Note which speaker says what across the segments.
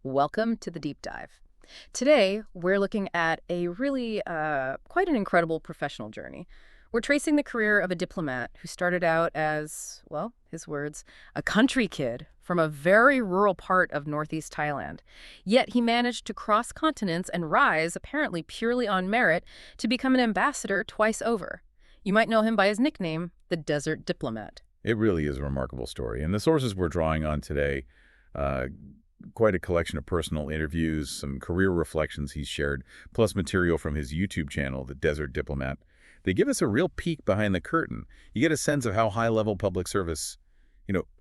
Speaker 1: Welcome to the deep dive. Today, we're looking at a really quite an incredible professional journey. We're tracing the career of a diplomat who started out as, well, his words, a country kid from a very rural part of northeast Thailand. Yet he managed to cross continents and rise, apparently purely on merit, to become an ambassador twice over. You might know him by his nickname, the Desert Diplomat.
Speaker 2: It really is a remarkable story. And the sources we're drawing on today, uh, quite a collection of personal interviews, some career reflections he's shared, plus material from his YouTube channel, The Desert Diplomat. They give us a real peek behind the curtain. You get a sense of how high-level public service,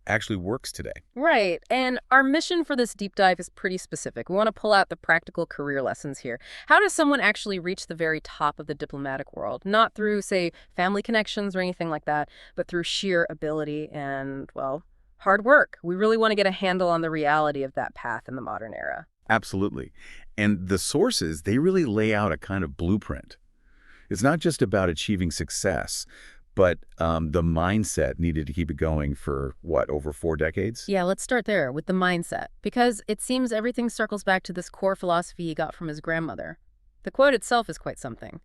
Speaker 2: actually works today.
Speaker 1: Right. And our mission for this deep dive is pretty specific. We want to pull out the practical career lessons here. How does someone actually reach the very top of the diplomatic world? Not through, say, family connections or anything like that, but through sheer ability and, well, hard work. We really want to get a handle on the reality of that path in the modern era.
Speaker 2: Absolutely. And the sources, they really lay out a kind of blueprint. It's not just about achieving success, but the mindset needed to keep it going for, over 4 decades?
Speaker 1: Yeah, let's start there with the mindset, because it seems everything circles back to this core philosophy he got from his grandmother. The quote itself is quite something.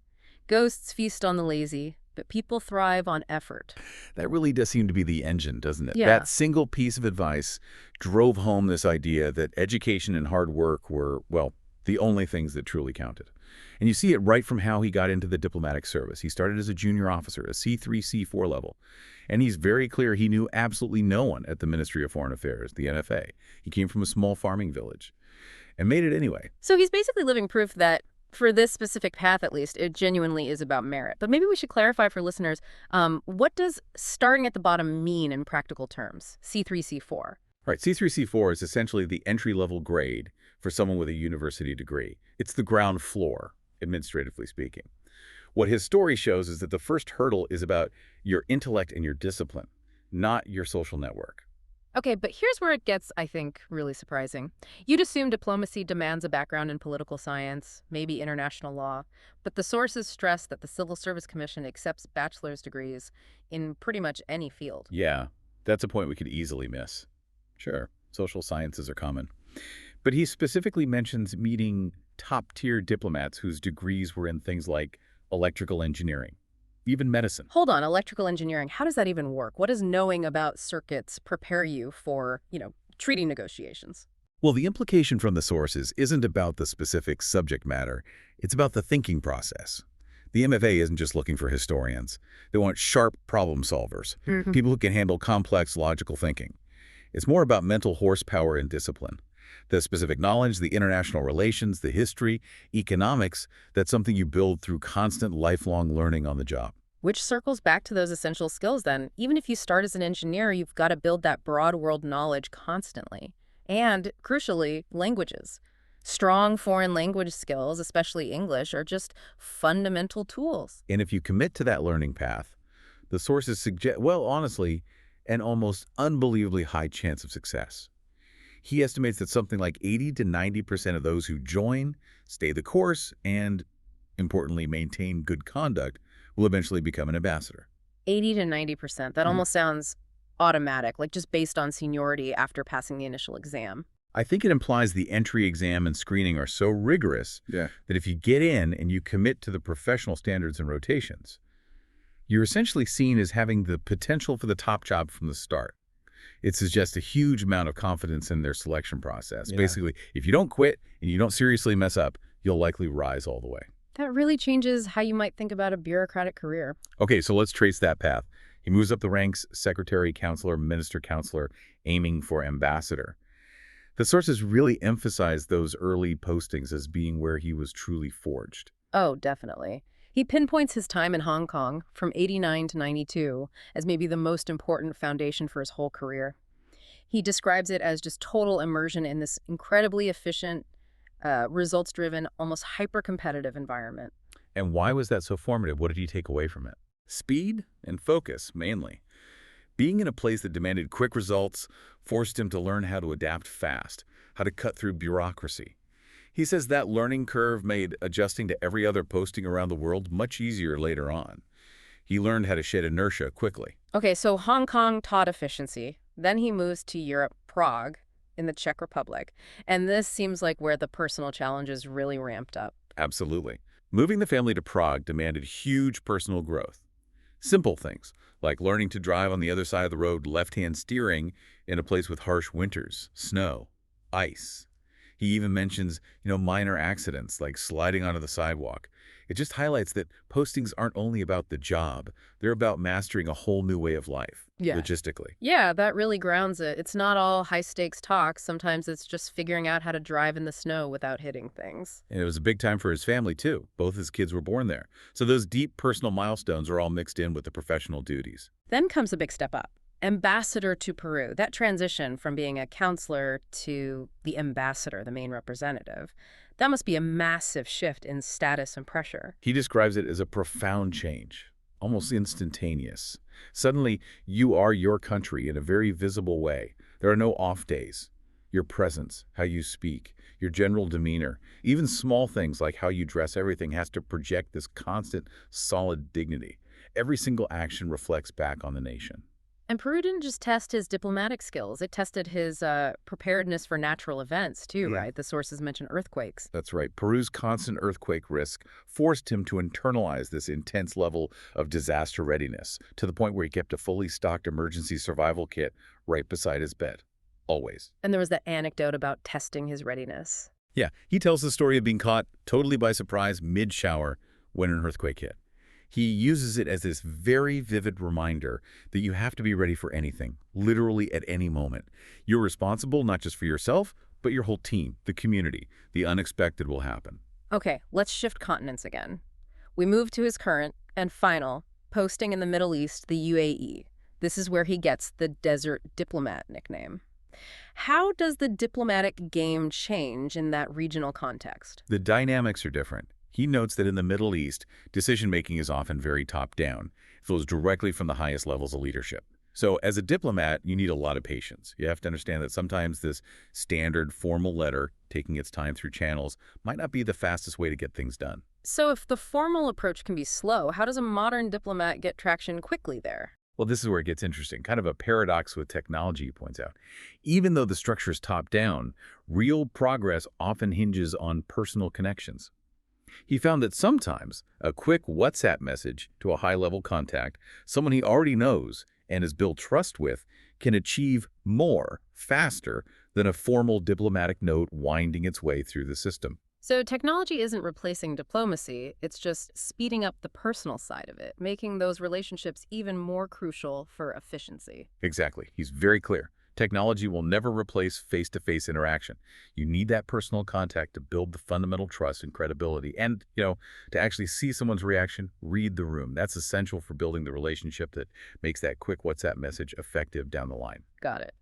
Speaker 1: Ghosts feast on the lazy, but people thrive on effort.
Speaker 2: That really does seem to be the engine, doesn't it?
Speaker 1: Yeah.
Speaker 2: That single piece of advice drove home this idea that education and hard work were, the only things that truly counted. And you see it right from how he got into the diplomatic service. He started as a junior officer, a C3, C4 level. And he's very clear he knew absolutely no one at the Ministry of Foreign Affairs, the NFA. He came from a small farming village and made it anyway.
Speaker 1: So he's basically living proof that, for this specific path at least, it genuinely is about merit. But maybe we should clarify for listeners, what does starting at the bottom mean in practical terms? C3, C4.
Speaker 2: Right, C3, C4 is essentially the entry-level grade for someone with a university degree. It's the ground floor, administratively speaking. What his story shows is that the first hurdle is about your intellect and your discipline, not your social network.
Speaker 1: Okay, but here's where it gets, I think, really surprising. You'd assume diplomacy demands a background in political science, maybe international law, but the sources stress that the Civil Service Commission accepts bachelor's degrees in pretty much any field.
Speaker 2: Yeah, that's a point we could easily miss. Sure, social sciences are common. But he specifically mentions meeting top-tier diplomats whose degrees were in things like electrical engineering, even medicine.
Speaker 1: Hold on, electrical engineering, how does that even work? What does knowing about circuits prepare you for, treaty negotiations?
Speaker 2: Well, the implication from the sources isn't about the specific subject matter. It's about the thinking process. The MFA isn't just looking for historians. They want sharp problem solvers, people who can handle complex logical thinking. It's more about mental horsepower and discipline. The specific knowledge, the international relations, the history, economics, that's something you build through constant lifelong learning on the job.
Speaker 1: Which circles back to those essential skills then. Even if you start as an engineer, you've got to build that broad world knowledge constantly. And, crucially, languages. Strong foreign language skills, especially English, are just fundamental tools.
Speaker 2: And if you commit to that learning path, the sources suggest, honestly, an almost unbelievably high chance of success. He estimates that something like 80 to 90% of those who join, stay the course, and, importantly, maintain good conduct will eventually become an ambassador.
Speaker 1: 80 to 90%. That almost sounds automatic, like just based on seniority after passing the initial exam.
Speaker 2: I think it implies the entry exam and screening are so rigorous that if you get in and you commit to the professional standards and rotations, you're essentially seen as having the potential for the top job from the start. It suggests a huge amount of confidence in their selection process. Basically, if you don't quit and you don't seriously mess up, you'll likely rise all the way.
Speaker 1: That really changes how you might think about a bureaucratic career.
Speaker 2: Okay, so let's trace that path. He moves up the ranks, secretary, counselor, minister, counselor, aiming for ambassador. The sources really emphasize those early postings as being where he was truly forged.
Speaker 1: Oh, definitely. He pinpoints his time in Hong Kong from 89 to 92 as maybe the most important foundation for his whole career. He describes it as just total immersion in this incredibly efficient, results-driven, almost hyper-competitive environment.
Speaker 2: And why was that so formative? What did he take away from it? Speed and focus, mainly. Being in a place that demanded quick results forced him to learn how to adapt fast, how to cut through bureaucracy. He says that learning curve made adjusting to every other posting around the world much easier later on. He learned how to shed inertia quickly.
Speaker 1: Okay, so Hong Kong taught efficiency. Then he moves to Europe, Prague, in the Czech Republic, and this seems like where the personal challenges really ramped up.
Speaker 2: Absolutely. Moving the family to Prague demanded huge personal growth. Simple things, like learning to drive on the other side of the road left-hand steering in a place with harsh winters, snow, ice. He even mentions, minor accidents like sliding onto the sidewalk. It just highlights that postings aren't only about the job. They're about mastering a whole new way of life,
Speaker 1: Yeah.
Speaker 2: logistically.
Speaker 1: Yeah, that really grounds it. It's not all high-stakes talk. Sometimes it's just figuring out how to drive in the snow without hitting things.
Speaker 2: And it was a big time for his family, too. Both his kids were born there. So those deep personal milestones are all mixed in with the professional duties.
Speaker 1: Then comes a big step up. Ambassador to Peru. That transition from being a counselor to the ambassador, the main representative, that must be a massive shift in status and pressure.
Speaker 2: He describes it as a profound change, almost instantaneous. Suddenly, you are your country in a very visible way. There are no off days. Your presence, how you speak, your general demeanor, even small things like how you dress, everything has to project this constant, solid dignity. Every single action reflects back on the nation.
Speaker 1: And Peru didn't just test his diplomatic skills. It tested his preparedness for natural events, too,
Speaker 2: Yeah.
Speaker 1: right? The sources mention earthquakes.
Speaker 2: That's right. Peru's constant earthquake risk forced him to internalize this intense level of disaster readiness to the point where he kept a fully stocked emergency survival kit right beside his bed. Always.
Speaker 1: And there was that anecdote about testing his readiness.
Speaker 2: Yeah, he tells the story of being caught totally by surprise mid-shower when an earthquake hit. He uses it as this very vivid reminder that you have to be ready for anything, literally at any moment. You're responsible not just for yourself, but your whole team, the community. The unexpected will happen.
Speaker 1: Okay, let's shift continents again. We move to his current and final posting in the Middle East, the UAE. This is where he gets the Desert Diplomat nickname. How does the diplomatic game change in that regional context?
Speaker 2: The dynamics are different. He notes that in the Middle East, decision-making is often very top-down. It flows directly from the highest levels of leadership. So as a diplomat, you need a lot of patience. You have to understand that sometimes this standard formal letter, taking its time through channels, might not be the fastest way to get things done.
Speaker 1: So if the formal approach can be slow, how does a modern diplomat get traction quickly there?
Speaker 2: Well, this is where it gets interesting, kind of a paradox with technology, he points out. Even though the structure is top-down, real progress often hinges on personal connections. He found that sometimes a quick WhatsApp message to a high-level contact, someone he already knows and has built trust with, can achieve more faster than a formal diplomatic note winding its way through the system.
Speaker 1: So technology isn't replacing diplomacy, it's just speeding up the personal side of it, making those relationships even more crucial for efficiency.
Speaker 2: Exactly. He's very clear. Technology will never replace face-to-face interaction. You need that personal contact to build the fundamental trust and credibility and, to actually see someone's reaction, read the room. That's essential for building the relationship that makes that quick WhatsApp message effective down the line.
Speaker 1: Got it.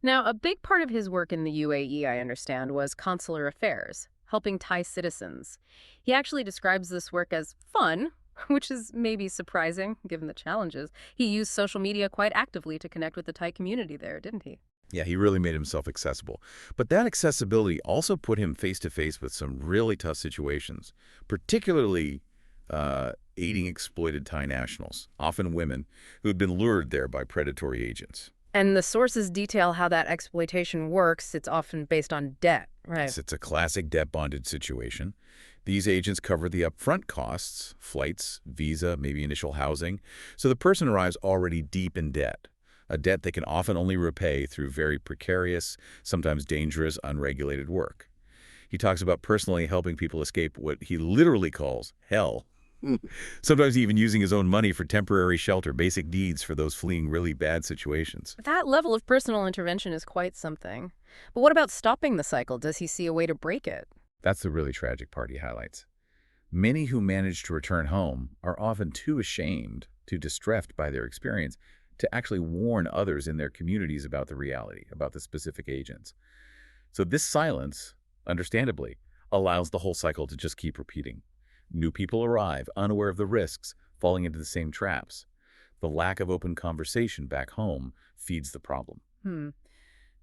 Speaker 1: Now, a big part of his work in the UAE, I understand, was consular affairs, helping Thai citizens. He actually describes this work as fun, which is maybe surprising given the challenges. He used social media quite actively to connect with the Thai community there, didn't he?
Speaker 2: Yeah, he really made himself accessible. But that accessibility also put him face-to-face with some really tough situations, particularly aiding exploited Thai nationals, often women, who had been lured there by predatory agents.
Speaker 1: And the sources detail how that exploitation works. It's often based on debt, right?
Speaker 2: Yes, it's a classic debt-bonded situation. These agents cover the upfront costs, flights, visa, maybe initial housing, so the person arrives already deep in debt, a debt they can often only repay through very precarious, sometimes dangerous, unregulated work. He talks about personally helping people escape what he literally calls hell, sometimes even using his own money for temporary shelter, basic needs for those fleeing really bad situations.
Speaker 1: That level of personal intervention is quite something. But what about stopping the cycle? Does he see a way to break it?
Speaker 2: That's the really tragic part he highlights. Many who manage to return home are often too ashamed, too distressed by their experience, to actually warn others in their communities about the reality, about the specific agents. So this silence, understandably, allows the whole cycle to just keep repeating. New people arrive, unaware of the risks, falling into the same traps. The lack of open conversation back home feeds the problem.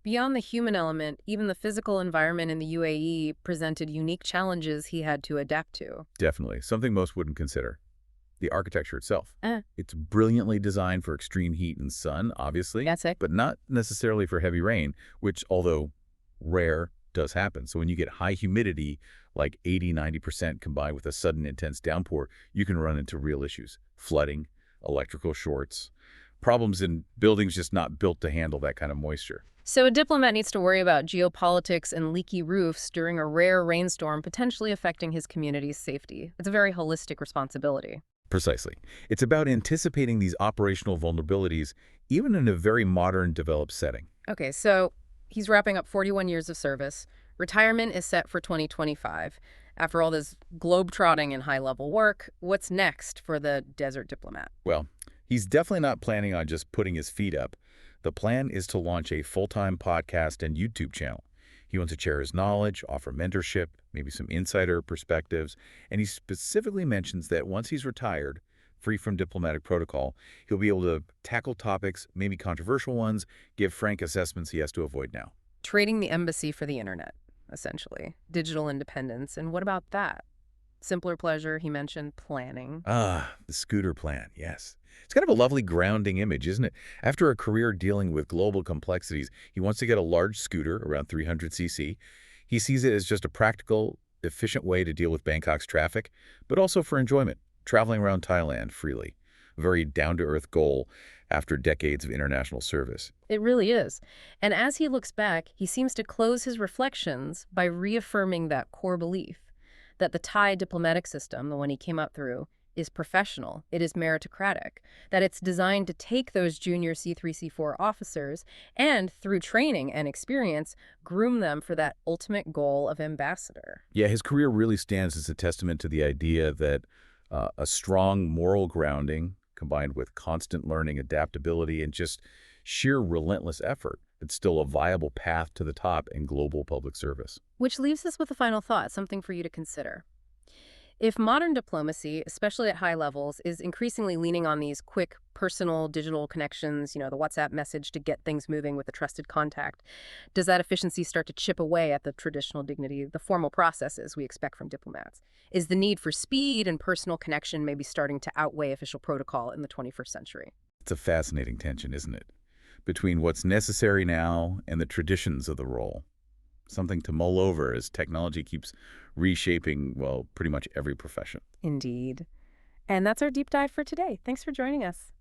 Speaker 1: Beyond the human element, even the physical environment in the UAE presented unique challenges he had to adapt to.
Speaker 2: Definitely. Something most wouldn't consider. The architecture itself. It's brilliantly designed for extreme heat and sun, obviously,
Speaker 1: That's it.
Speaker 2: but not necessarily for heavy rain, which, although rare, does happen. So when you get high humidity, like 80, 90% combined with a sudden intense downpour, you can run into real issues. Flooding, electrical shorts, problems in buildings just not built to handle that kind of moisture.
Speaker 1: So a diplomat needs to worry about geopolitics and leaky roofs during a rare rainstorm, potentially affecting his community's safety. It's a very holistic responsibility.
Speaker 2: Precisely. It's about anticipating these operational vulnerabilities, even in a very modern, developed setting.
Speaker 1: Okay, so he's wrapping up 41 years of service. Retirement is set for 2025. After all this globe-trotting and high-level work, what's next for the desert diplomat?
Speaker 2: Well, he's definitely not planning on just putting his feet up. The plan is to launch a full-time podcast and YouTube channel. He wants to share his knowledge, offer mentorship, maybe some insider perspectives, and he specifically mentions that once he's retired, free from diplomatic protocol, he'll be able to tackle topics, maybe controversial ones, give frank assessments he has to avoid now.
Speaker 1: Trading the embassy for the internet, essentially. Digital independence. And what about that? Simpler pleasure, he mentioned planning.
Speaker 2: Ah, the scooter plan, yes. It's kind of a lovely grounding image, isn't it? After a career dealing with global complexities, he wants to get a large scooter, around 300cc. He sees it as just a practical, efficient way to deal with Bangkok's traffic, but also for enjoyment, traveling around Thailand freely. A very down-to-earth goal after decades of international service.
Speaker 1: It really is. And as he looks back, he seems to close his reflections by reaffirming that core belief that the Thai diplomatic system, the one he came up through, is professional, it is meritocratic, that it's designed to take those junior C3, C4 officers and, through training and experience, groom them for that ultimate goal of ambassador.
Speaker 2: Yeah, his career really stands as a testament to the idea that a strong moral grounding combined with constant learning, adaptability, and just sheer relentless effort, it's still a viable path to the top in global public service.
Speaker 1: Which leaves us with a final thought, something for you to consider. If modern diplomacy, especially at high levels, is increasingly leaning on these quick, personal, digital connections, the WhatsApp message to get things moving with a trusted contact, does that efficiency start to chip away at the traditional dignity, the formal processes we expect from diplomats? Is the need for speed and personal connection maybe starting to outweigh official protocol in the 21st century?
Speaker 2: It's a fascinating tension, isn't it? Between what's necessary now and the traditions of the role. Something to mull over as technology keeps reshaping, well, pretty much every profession.
Speaker 1: Indeed. And that's our deep dive for today. Thanks for joining us.